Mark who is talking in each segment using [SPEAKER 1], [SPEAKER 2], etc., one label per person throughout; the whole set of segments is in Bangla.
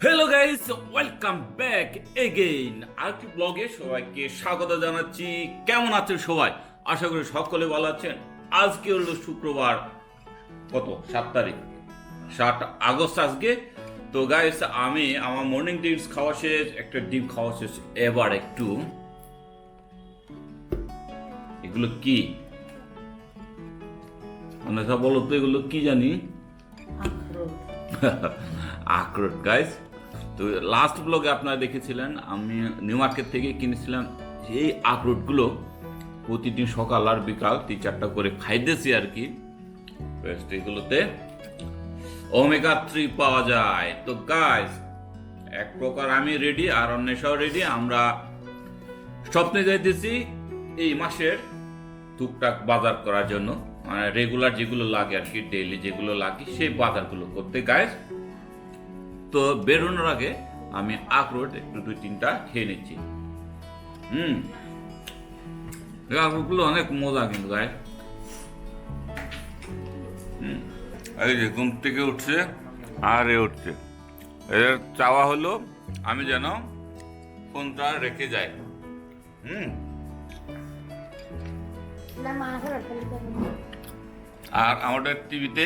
[SPEAKER 1] Hello guys, welcome back again আরেকটি ব্লগে সবাইকে স্বাগত জানাচ্ছি। কেমন আছেন সবাই? আশা করি সকলে ভালো আছেন। আজকে হলো শুক্রবার, কত 7 তারিখ, 7 আগস্ট আজকে। তো গাইস, আমি আমার মর্নিং ড্রিঙ্কস খাওয়া শেষ, একটা ডিম খাওয়া শেষ। এবার একটু এগুলো কি মানে বলো তো, এগুলো কি জানি? আখরোট গাইস। তো লাস্ট ব্লগে আপনারা দেখেছিলেন আমি নিউ মার্কেট থেকে কিনেছিলাম এই আখরোটগুলো। প্রতিদিন সকাল আর বিকাল 3-4টা করে খাইতেছি আর কি। এগুলোতে ওমেগা 3 পাওয়া যায়। তো গাইস, এক প্রকার আমি রেডি আর অন্বেষাও রেডি। আমরা স্বপ্নে যাইতেছি এই মাসের টুকটাক বাজার করার জন্য, মানে রেগুলার যেগুলো লাগে আর কি, ডেইলি যেগুলো লাগে সেই বাজারগুলো করতে গাইস। তো বেরোনোর আগে আমি আখরোট একটু 2-3টা খেয়ে নিচ্ছি। আখরোটগুলো অনেক মজা কিন্তু গাইস। এই যে ঘুম থেকে উঠছে আর উঠছে, এর চাওয়া হলো আমি যেন ফোনটা রেখে যাই। আর আমাদের টিভিতে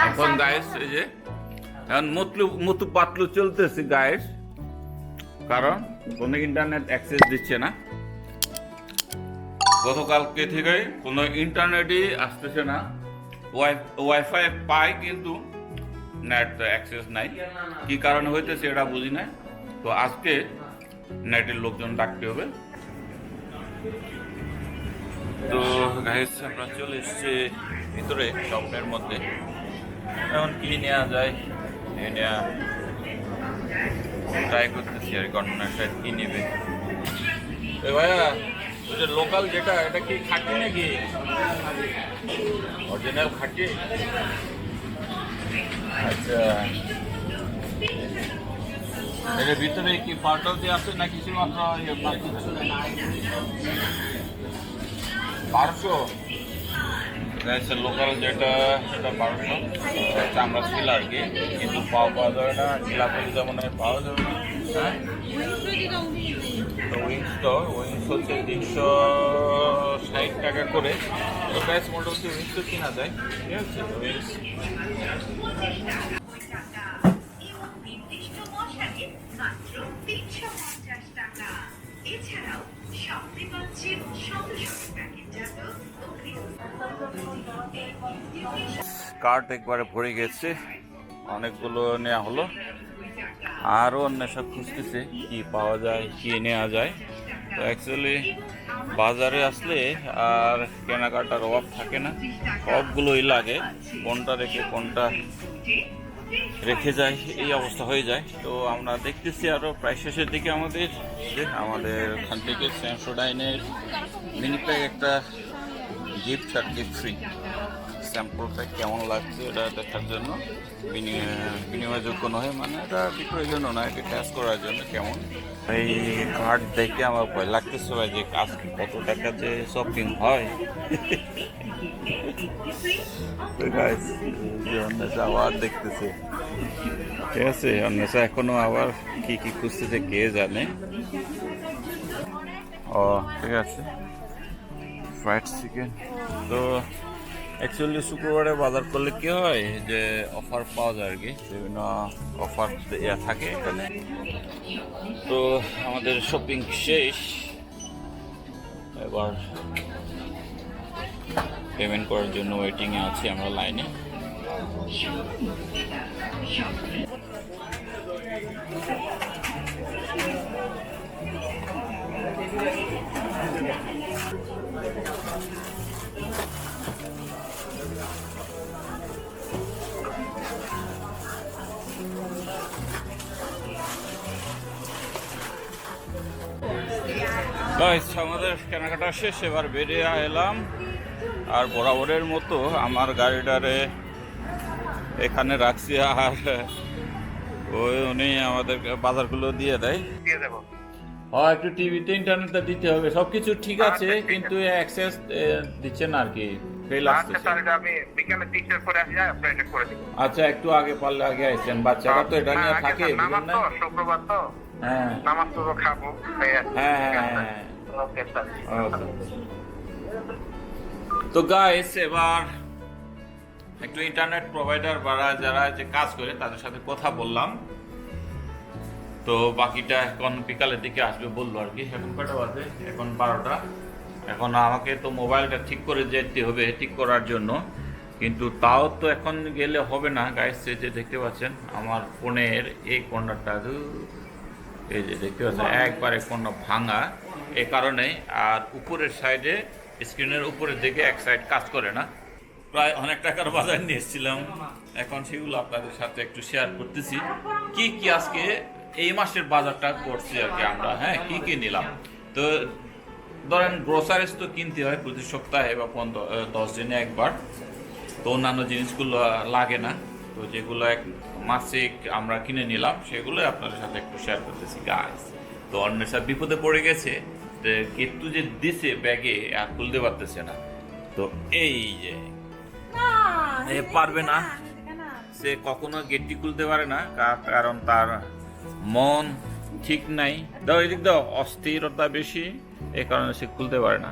[SPEAKER 1] এখন গাইস এই যে এখন মতু পাতলু চলতেছে গাইস, কারণ কোনো ইন্টারনেট অ্যাক্সেস দিচ্ছে না। গতকালকে থেকে কোনো ইন্টারনেটই আসতেছে না। ওয়াইফাই পাই কিন্তু নেট অ্যাক্সেস নাই। কি কারণে হইতেছে এটা বুঝি না। তো আজকে নেটের লোকজন ডাকতে হবে। তো গাইস, আমরা চলে এসেছি ভিতরে শপের মধ্যে। এখন কি নেওয়া যায় নেওয়া ট্রাই করতেছি আর কর্নারটা কি নেবে। ভাইয়া, ওই যে লোকাল যেটা, এটা কি খাঁটি নাকি অরিজিনাল খাঁটি? আচ্ছা, এর ভিতরে কি পাউডার দিয়ে আছে না কিছু মাত্র 1200? লোকাল যেটা সেটা 1200 চামড়া ছিল আর কি, কিন্তু পাওয়া যাবে না। জিলাপি যেমন পাওয়া যাবে না। হ্যাঁ, উইংস হচ্ছে 360 টাকা করে। তো ব্যাস মোটামুটি উইংস তো কেনা যায়। ঠিক আছে, উইংস কার্ট একবারে ভরে গেছে, অনেকগুলো নেওয়া হলো। আরও অন্য সব খুঁজতেছে কি পাওয়া যায়, কি নেওয়া যায়। তো অ্যাকচুয়ালি বাজারে আসলে আর কেনাকাটার অভাব থাকে না, সবগুলোই লাগে। কোনটা রেখে কোনটা রেখে যায় এই অবস্থা হয়ে যায়। তো আমরা দেখতেছি আরও প্রায় শেষের দিকে আমাদের ওখান থেকে সেন্সোডাইনের মিনি প্যাক একটা গিফট আর গিফট ফ্রি স্যাম্পল প্যাক কেমন লাগছে এটা দেখার জন্য, বিনিময়যোগ্য নয়, মানে এটা বিক্রয়ের জন্য না, এটা টেস্ট করার জন্য কেমন। এই কার্ড দেখে আমার ভয় লাগতেছে ভাই যে আজকে কত টাকা যে শপিং হয়। অন্বেষা আবার দেখতেছে, ঠিক আছে, অন্বেষা এখনো আবার কি কি খুঁজতেছে কে জানে। ও ঠিক আছে, ফ্রাইড চিকেন। তো অ্যাকচুয়ালি শুক্রবারে বাজার করলে কি হয় যে অফার পাওয়া যায় আর কি, বিভিন্ন অফার থাকে এখানে। তো আমাদের শপিং শেষ, এবার পেমেন্ট করার জন্য ওয়েটিংয়ে আছি আমরা লাইনে। আমাদের কেনাকাটা শেষ, এবার বেরিয়ে এলাম। আর বরাবরের মতো আমার গাড়িটারে এখানে রাখছি, আর উনি আমাদের বাজারগুলো দিয়ে দেয়। হ্যাঁ, একটু টিভিতে ইন্টারনেটটা দিতে হবে, সবকিছু ঠিক আছে কিন্তু অ্যাক্সেস দিচ্ছে না আর কি। ফেল
[SPEAKER 2] আচ্ছা
[SPEAKER 1] আসতেছে।
[SPEAKER 2] স্যার, এটা আমি বিকেলে 3টার পরে আসি, আপনার এটা করে দিব।
[SPEAKER 1] আচ্ছা, একটু আগে পারলে আগে আইছেন, বাচ্চারা তো এটা নিয়ে থাকে
[SPEAKER 2] নামাজ
[SPEAKER 1] বুঝলেন
[SPEAKER 2] তো
[SPEAKER 1] না।
[SPEAKER 2] শুক্রবার তো,
[SPEAKER 1] হ্যাঁ
[SPEAKER 2] নামাজ তো খাবো।
[SPEAKER 1] হ্যাঁ হ্যাঁ।
[SPEAKER 2] Okay sir.
[SPEAKER 1] তো গাইস, এবার একটু ইন্টারনেট প্রোভাইডার বা যারা যে কাজ করে তাদের সাথে কথা বললাম। তো বাকিটা এখন বিকালের দিকে আসবে বললো আর কি। এখন কটা বাজে? এখন 12টা। এখন আমাকে তো মোবাইলটা ঠিক করে যেতে হবে ঠিক করার জন্য, কিন্তু তাও তো এখন গেলে হবে না গাইস। এই যে দেখতে পাচ্ছেন আমার ফোনের এই কর্নারটা, এই যে দেখতে পাচ্ছেন একবারে কর্নার ভাঙা, এই কারণে। আর উপরের সাইডে, স্ক্রিনের উপরের দিকে এক সাইড কাজ করে না। প্রায় অনেক টাকার বাজার নিয়ে এসেছিলাম, এখন সেগুলো আপনাদের সাথে একটু শেয়ার করতেছি। কি কি আজকে এই মাসের বাজারটা করছি আর কি আমরা। হ্যাঁ, কি কি নিলাম। তো ধরেন গ্রোসারিজ তো কিনতে হয় প্রতি সপ্তাহে বা 10 দিনে একবার। তো অন্যান্য জিনিসগুলো লাগে না, তো যেগুলো এক মাসিক আমরা কিনে নিলাম সেগুলো আপনাদের সাথে একটু শেয়ার করতেছি গাইস। তো অন্যের সাথে বিপদে পড়ে গেছে, একটু যে দিছে ব্যাগে আর খুলতে পারতেছে না। তো এই যে পারবে না, সে কখনো গেটটি খুলতে পারে না, কারণ তার মন ঠিক নাই। দাও এদিক দাও, অস্থিরতা বেশি, এই কারণে সে খুলতে পারে না।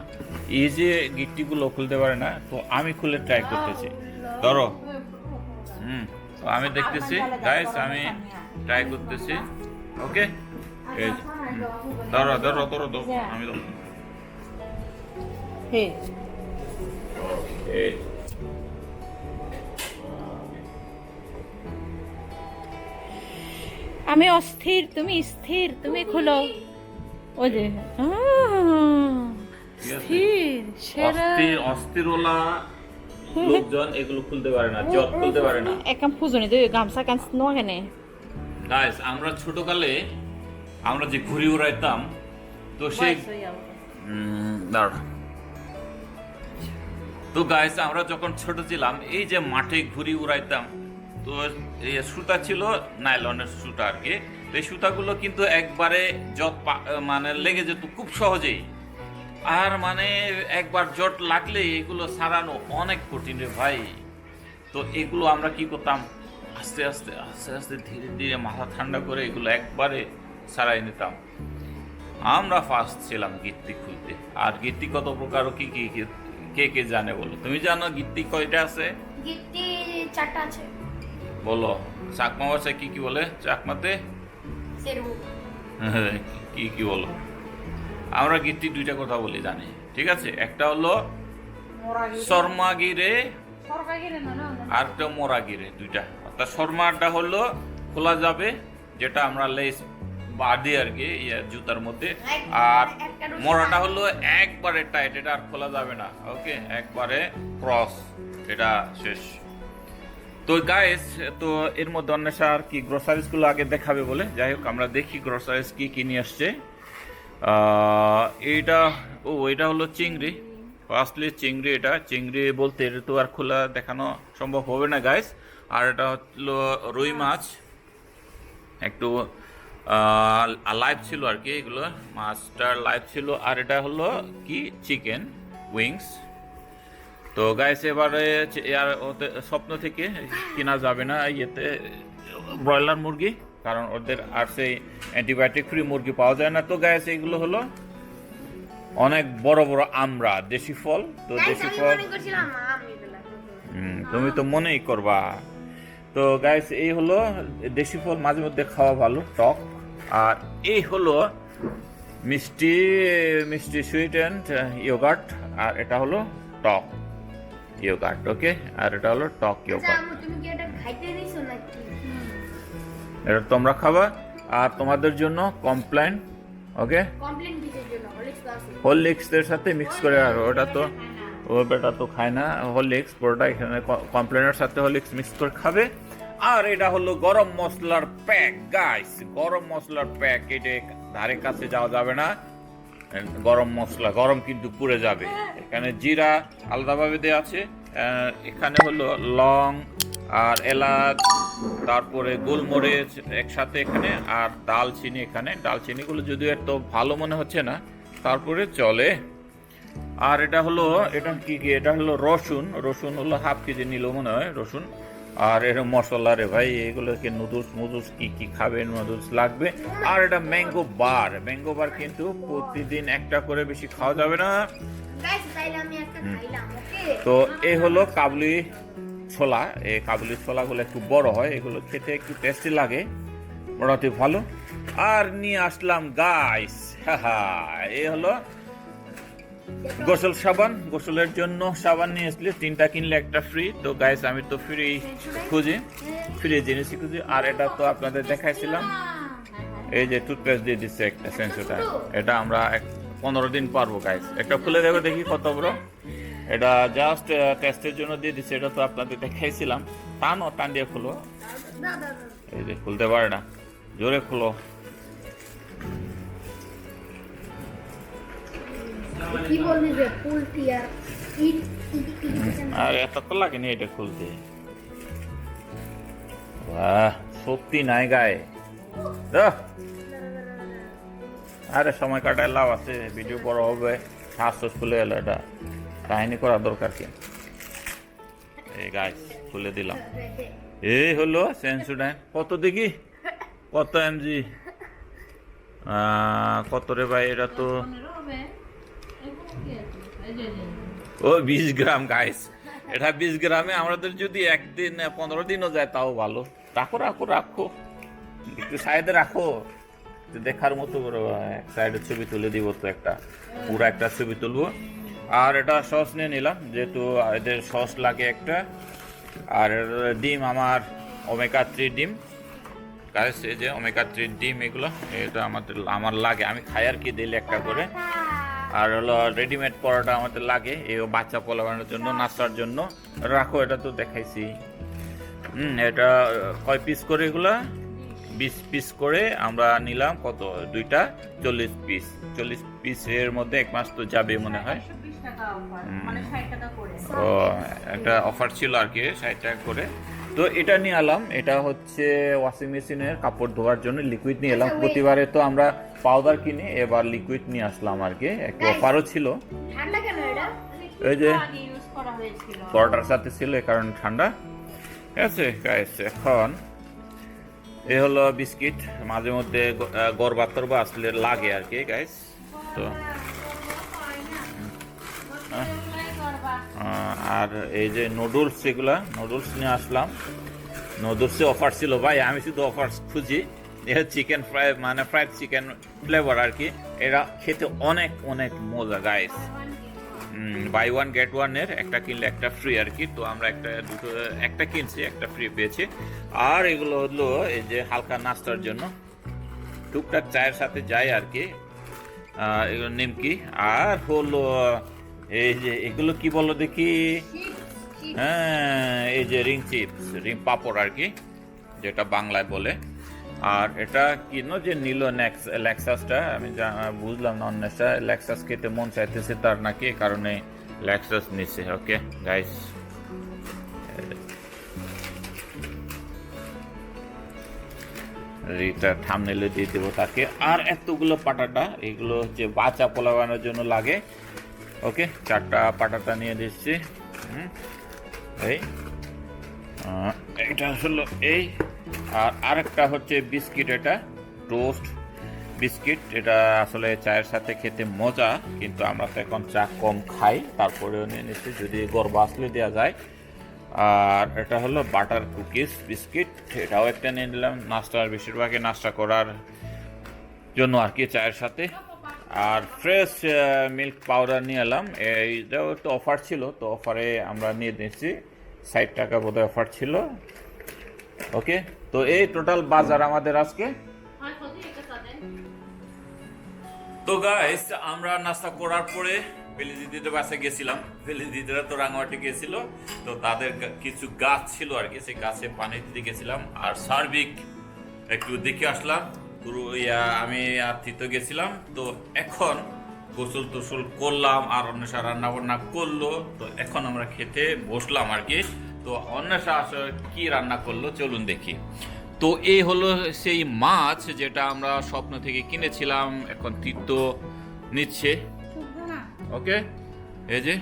[SPEAKER 1] এই যে গিট্টিগুলো খুলতে পারে না, তো আমি খুলে ট্রাই করতেছি। ধরো, তো আমি দেখতেছি গাইস, আমি ট্রাই করতেছি। ওকে, এই যে, ধরো ধরো ধরো ধরো, আমি ধরো। এই
[SPEAKER 3] আমি অস্থির, তুমি স্থির, তুমি খুলো। ওই যে স্থির সেরা
[SPEAKER 1] অস্থিরওয়ালা লোকজন এগুলো খুলতে পারে না, জট খুলতে পারে না।
[SPEAKER 3] একদম ফুজনি তুই গামছা কাঁচ নহেনে।
[SPEAKER 1] গাইস, আমরা ছোটকালে আমরা যে ঘুড়ি উড়াইতাম, তো সেই দাঁড়া। তো গাইস, আমরা যখন ছোট ছিলাম, এই যে মাঠে ঘুড়ি উড়াইতাম, তো এই সুতা ছিল নাইলনের সুতা আর কি। তো এই সুতাগুলো কিন্তু একবারে মানে লেগে যেত খুব সহজেই। আর মানে একবার জট লাগলে এগুলো সারানো অনেক কঠিন রে ভাই। তো এগুলো আমরা কি করতাম, আস্তে আস্তে আস্তে আস্তে ধীরে ধীরে মাথা ঠান্ডা করে এগুলো একবারে সারাই নিতাম। আমরা ফার্স্ট ছিলাম গিট্টি খুলতে। আর গিট্টি কত প্রকার ও কি কি কে কে জানে বলো? তুমি জানো গিট্টি কয়টা আছে?
[SPEAKER 4] গিট্টি 4টা আছে।
[SPEAKER 1] বলো। চাকমা ভাষায় কি কি বলে? চাকমাতে
[SPEAKER 4] সেরু।
[SPEAKER 1] কি কি বলো? আমরা গিট্টি 2টা কথা বলি জানি, ঠিক আছে? একটা হলো শর্মাগিরে, আর একটা মোরাগিরে, 2টা। অর্থাৎ শর্মাটা হলো খোলা যাবে, যেটা আমরা লেস বাঁধি আর কি জুতার মধ্যে। আর মোরাটা হলো একবারে টাইট, এটা আর খোলা যাবে না। ওকে, একবারে ক্রস, এটা শেষ। তো গাইস, তো এর মধ্যে অন্বেষা আর কি গ্রোসারিজ গুলো আগে দেখাবে বলে, যাই হোক আমরা দেখি গ্রোসারিজ কি কি নিয়ে আসছে। এইটা এটা হলো চিংড়ি। ফার্স্টলি চিংড়ি, এটা চিংড়ি বলতে এটা তো আর খোলা দেখানো সম্ভব হবে না গাইস। আর এটা হলো রুই মাছ, একটু লাইভ ছিল আর কি, এগুলো মাছটা লাইভ ছিল। আর এটা হলো কি চিকেন উইংস। তো গাইস, এবারে আর স্বপ্ন থেকে কেনা যাবে না ইয়েতে ব্রয়লার মুরগি, কারণ ওদের আর সেই অ্যান্টিবায়োটিক ফ্রি মুরগি পাওয়া যায় না। তো গাইস, এগুলো হলো অনেক বড় বড় আমরা দেশি ফল। তো দেশি ফল তুমি তো মনেই করবা। তো গাইস, এই হলো দেশি ফল, মাঝে মধ্যে খাওয়া ভালো, টক। আর এই হলো মিষ্টি মিষ্টি সুইট অ্যান্ড ইয়োগার্ট, আর এটা হলো টক ইয়োগার্ট। ওকে, আর এটা হলো টক ইয়োগার্ট।
[SPEAKER 4] তুমি কি এটা খাইতে দিছো নাকি?
[SPEAKER 1] এটা তোমরা খাবা। আর তোমাদের জন্য কমপ্লেন, ওকে,
[SPEAKER 4] কমপ্লেন কিসের জন্য?
[SPEAKER 1] হরলিক্স এর সাথে মিক্স করে। আর ওটা তো ও বেটা তো খায় না হরলিক্স, পুরোটা এখানে কমপ্লেনের সাথে হরলিক্স মিক্স করে খাবে। আর এটা হলো গরম মশলার প্যাক গাইস, গরম মশলার প্যাক। এটা ধারে কাছে যাওয়া যাবে না, গরম মশলা গরম কিন্তু পুড়ে যাবে। এখানে জিরা আলাদাভাবে দেওয়া আছে, এখানে হলো লং আর এলাচ, তারপরে গোলমরিচ একসাথে এখানে, আর দালচিনি এখানে। দালচিনিগুলো যদিও এত ভালো মনে হচ্ছে না, তারপরে চলে। আর এটা হলো, এটা কি কি, এটা হলো রসুন, রসুন হলো হাফ কেজি নিল মনে হয় রসুন। আর এটা মশলা রে ভাই, এগুলোকে নুডলস মুডলস কি কি খাবেন, নুডলস লাগবে। আর এটা ম্যাঙ্গো বার, ম্যাঙ্গো বার কিন্তু প্রতিদিন একটা করে বেশি খাওয়া যাবে না।
[SPEAKER 4] গাইস তাইলে আমি একটা খাইলাম, ওকে?
[SPEAKER 1] তো এই হলো কাবুলি ছোলা। এই কাবুলি ছোলাগুলো একটু বড় হয়, এগুলো খেতে একটু টেস্টি লাগে, মোটামুটি ভালো। আর নিয়ে আসলাম গাইস, এই হলো গোসল সাবান। গোসলের জন্য সাবান নিয়ে আসলে 3টা কিনলে একটা ফ্রি। তো গাইস আমি তো ফ্রি খুঁজি, ফ্রি জিনিসই খুঁজি। আর এটা তো আপনাদের দেখাইছিলাম, এই যে টুথপেস্ট দিয়ে দিচ্ছে একটা সেন্সোডাইন। এটা আমরা 15 দিন পারবো গাইস। একটা খুলে দেবো দেখি কত বড়। এটা জাস্ট টেস্টের জন্য দিয়ে দিচ্ছে। এটা তো আপনাদের দেখাইছিলাম। টান দিয়ে খুলো, এই যে খুলতে পারে না, জোরে খুলো।
[SPEAKER 4] কি বললি যে পুলটি আর ইট
[SPEAKER 1] আর এত তো লাগেনি এটা খুলতে। বাহ, শক্তি নাই গায়ে। আরে সময় কাটায় লাভ আছে, ভিডিও বড় হবে, শ্বাস খুলে এলো। এটা কাহিনী করার দরকার কি? এই গাইস খুলে দিলাম। এই হলো সেন্সোডাইন। কত দেখি, কত এমজি, কত রে ভাই? এটা তো ও 20 গ্রাম গাইস। এটা 20 গ্রামে আমাদের যদি একদিন 15 দিনও যায় তাও ভালো। রাখো রাখো রাখো, একটু সাইডে রাখো, দেখার মতো করে এক সাইডে ছবি তুলে দিব। তো একটা পুরো একটা ছবি তুলবো। আর এটা সস নিয়ে নিলাম, যেহেতু এদের সস লাগে একটা। আর ডিম, আমার ওমেগা 3 ডিম গাইস, এই যে ওমেগা 3 ডিম, এগুলো এটা আমার লাগে, আমি খাই আর কি দিলে একটা করে। আর হলো রেডিমেড পরোটা আমাদের লাগে, এই বাচ্চা পোলা বানানোর জন্য, নাস্তার জন্য রাখো। এটা তো দেখাইছি। এটা কয় পিস করে? এগুলা 20 পিস করে আমরা নিলাম। কত? দুইটা 40 পিস। 40 পিসের মধ্যে 1 মাস তো যাবে মনে হয়। ও একটা অফার ছিল আর কি, 60 টাকা করে। তো এটা নিয়ে এলাম। এটা হচ্ছে ওয়াশিং মেশিনের কাপড় ধোয়ার জন্য লিকুইড নিয়ে এলাম। প্রতিবারে তো আমরা পাউডার কিনি, এবার লিকুইড নিয়ে আসলাম আর কি। একটা অফারও ছিল।
[SPEAKER 4] ঠান্ডা কেন এটা?
[SPEAKER 1] এই যে পরোটার সাথে ছিল, এই কারণে ঠান্ডা। ঠিক আছে গাইস, এখন এই হলো বিস্কিট। মাঝে মধ্যে গরবা তরবা আসলে লাগে আর কি গাইস। তো আর এই যে নুডলস, এগুলা নুডলস নিয়ে আসলাম। নুডলসে অফার ছিল ভাই, আমি শুধু অফার খুঁজি। এটা চিকেন ফ্রাই, মানে ফ্রাইড চিকেন ফ্লেভার আর কি। এরা খেতে অনেক অনেক মজা guys. Buy one get one এর একটা কিনলে একটা ফ্রি আর কি। তো আমরা একটা কিনছি, একটা ফ্রি পেয়েছি। আর এগুলো হলো এই যে হালকা নাস্তার জন্য, টুকটাক চায়ের সাথে যায় আর কি। এগুলো নিমকি। আর হলো এই যে এগুলো কি বলো দেখি, হ্যাঁ এই যে রিং চিপস, রিং পাপড় আর কি, যেটা বাংলায় বলে। আর এটা কিনো যে নিল লেক্সাসটা, আমি বুঝলাম না অন্যটা। লেক্সাস খেতে মন চাইতেছে তার নাকি, এই কারণে লেক্সাস নিচ্ছে। ওকে গাইস, এটা থাম্বনেলে দিয়ে দেবো তাকে। আর এতগুলো পাটাটা, এগুলো হচ্ছে বাচ্চা পোলা বানানোর জন্য লাগে। ওকে, 4টা পাটাটা নিয়ে দিচ্ছি। এই এটা হলো এই। আর আরেকটা হচ্ছে বিস্কিট, এটা টোস্ট বিস্কিট। এটা আসলে চায়ের সাথে খেতে মজা, কিন্তু আমরা তো এখন চা কম খাই, তারপরেও নিয়ে নিচ্ছি, যদি গর্ব আসলে দেওয়া যায়। আর এটা হলো বাটার কুকিজ বিস্কিট, এটাও একটা নিয়ে নিলাম। নাস্তার বেশিরভাগই নাস্তা করার জন্য আর কি, চায়ের সাথে। আর ফ্রেশ মিল্ক পাউডার নিয়ে এলাম। এইটাও একটু অফার ছিল, তো অফারে আমরা নিয়ে নিচ্ছি। 60 টাকা বোধহয় অফার ছিল। ওকে, তো এই টোটাল বাজার আমাদের আজকে। তো গাইস, আমরা নাস্তা করার পরে বেলি দিদিদের বাসায় গেছিলাম। বেলি দিদিরা তো রাঙামাটি গেছিল, তো তাদের কিছু গাছ ছিল আর কি, সেই গাছে পানি দিতে গেছিলাম। আর সার্বিক একটু দেখে আসলাম। আমি আর থিতো গেছিলাম। তো এখন গোসল টোসল করলাম, আর অন্বেষা রান্না বান্না করলো। তো এখন আমরা খেতে বসলাম আর কি। তো অন্বেষা আসলে কি রান্না করলো চলুন দেখি। তো এই হলো সেই মাছ যেটা আমরা স্বপ্ন থেকে কিনেছিলাম, এখন থিতো নিচ্ছে। ওকে, এই যে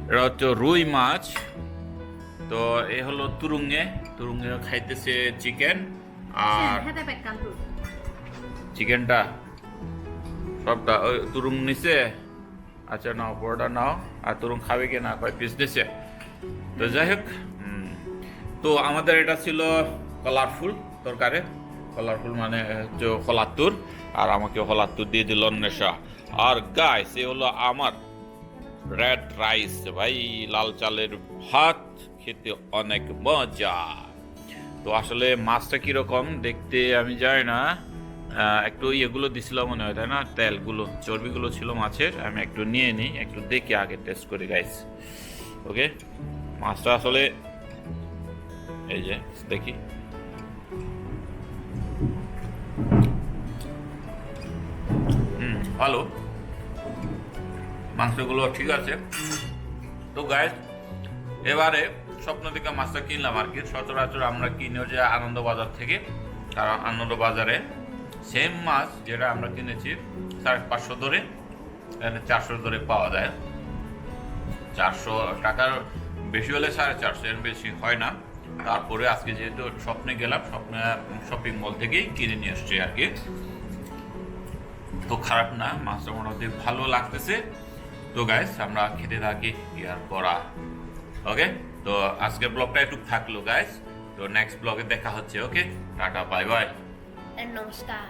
[SPEAKER 1] এটা হচ্ছে রুই মাছ। তো এ হলো তুরুঙ্গে খাইতেছে চিকেন, আর চিকেনটা সবটা ওই তুরুং নিছে। আচ্ছা নাও, বড়টা নাও। আর তুরুং খাবে কি না, কয় পিস দিছে। তো যাই হোক, তো আমাদের এটা ছিল কালারফুল তরকারি। কালারফুল মানে হচ্ছে হলাত্তুর, আর আমাকে হলাত্তুর দিয়ে দিল নেশা। আর গাইস এ হলো আমার রেড রাইস, ভাই লাল চালের ভাত, খেতে অনেক মজা। তো আসলে মাছটা কিরকম দেখতে আমি জানি না, একটু ইয়েগুলো দিছিল মনে হয়, তাই না? তেলগুলো, চর্বিগুলো ছিল মাছের। আমি একটু নিয়ে নিই, একটু দেখি, আগে টেস্ট করি গাইস। ওকে, মাছটা আসলে এই যে দেখি। ভালো, মাংসগুলো ঠিক আছে। তো গাইস এবারে স্বপ্ন থেকে মাছটা কিনলাম আর কি। সচরাচর আমরা কিনে যে আনন্দ বাজার থেকে, কারণ আনন্দ বাজারে সেম মাছ যেটা আমরা কিনেছি 550 ধরে, এখানে 400 ধরে পাওয়া যায়। 400 টাকার বেশি হলে 450, এর বেশি হয় না। তারপরে আজকে যেহেতু স্বপ্নে গেলাম, স্বপ্নে শপিং মল থেকেই কিনে নিয়ে আসছি আর কি। তো খারাপ না, মাছটা মোটামুটি ভালো লাগতেছে। তো গাইস আমরা খেতে থাকি, কি আর করা। ওকে, তো আজকের ব্লগটা একটু থাকলো গাইস। তো নেক্সট ব্লগে দেখা হচ্ছে। ওকে, টাটা, বাই বাই,
[SPEAKER 4] নমস্কার।